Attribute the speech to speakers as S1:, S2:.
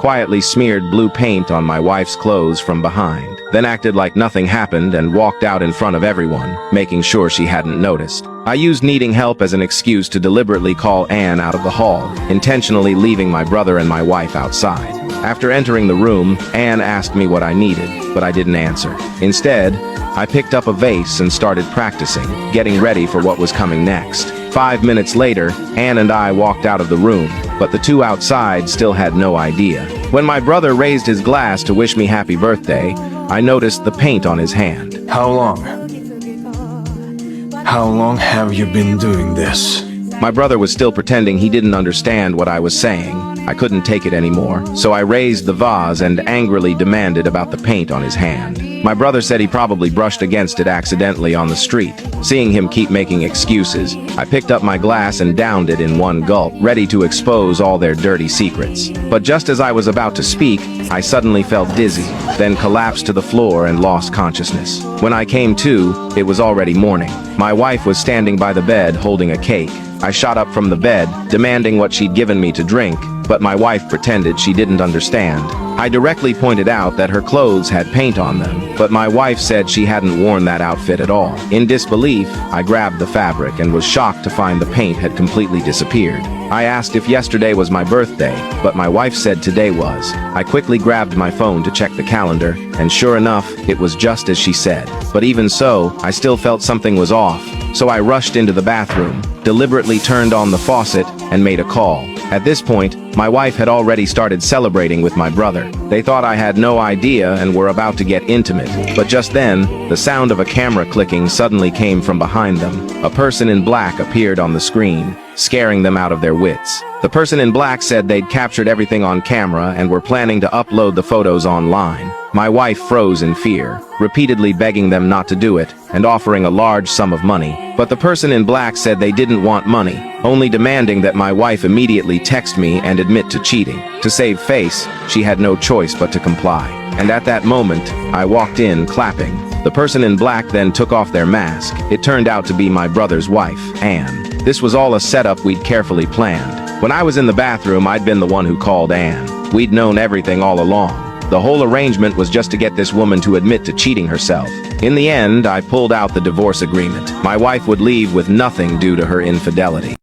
S1: quietly smeared blue paint on my wife's clothes from behind, then acted like nothing happened and walked out in front of everyone, making sure she hadn't noticed. I used needing help as an excuse to deliberately call Anne out of the hall, intentionally leaving my brother and my wife outside. After entering the room, Anne asked me what I needed, but I didn't answer. Instead, I picked up a vase and started practicing, getting ready for what was coming next. 5 minutes later, Anne and I walked out of the room, but the two outside still had no idea. When my brother raised his glass to wish me happy birthday, I noticed the paint on his hand.
S2: How long? How long have you been doing this?
S1: My brother was still pretending he didn't understand what I was saying. I couldn't take it anymore, so I raised the vase and angrily demanded about the paint on his hand. My brother said he probably brushed against it accidentally on the street. Seeing him keep making excuses, I picked up my glass and downed it in one gulp, ready to expose all their dirty secrets. But just as I was about to speak, I suddenly felt dizzy, then collapsed to the floor and lost consciousness. When I came to, it was already morning. My wife was standing by the bed holding a cake. I shot up from the bed, demanding what she'd given me to drink, but my wife pretended she didn't understand. I directly pointed out that her clothes had paint on them, but my wife said she hadn't worn that outfit at all. In disbelief, I grabbed the fabric and was shocked to find the paint had completely disappeared. I asked if yesterday was my birthday, but my wife said today was. I quickly grabbed my phone to check the calendar, and sure enough, it was just as she said. But even so, I still felt something was off, so I rushed into the bathroom, deliberately turned on the faucet, and made a call. At this point, my wife had already started celebrating with my brother. They thought I had no idea and were about to get intimate, but just then, the sound of a camera clicking suddenly came from behind them. A person in black appeared on the screen, scaring them out of their wits. The person in black said they'd captured everything on camera and were planning to upload the photos online. My wife froze in fear, repeatedly begging them not to do it and offering a large sum of money. But the person in black said they didn't want money, only demanding that my wife immediately text me and admit to cheating. To save face, she had no choice but to comply. And at that moment, I walked in clapping. The person in black then took off their mask. It turned out to be my brother's wife, Anne. This was all a setup we'd carefully planned. When I was in the bathroom, I'd been the one who called Anne. We'd known everything all along. The whole arrangement was just to get this woman to admit to cheating herself. In the end, I pulled out the divorce agreement. My wife would leave with nothing due to her infidelity.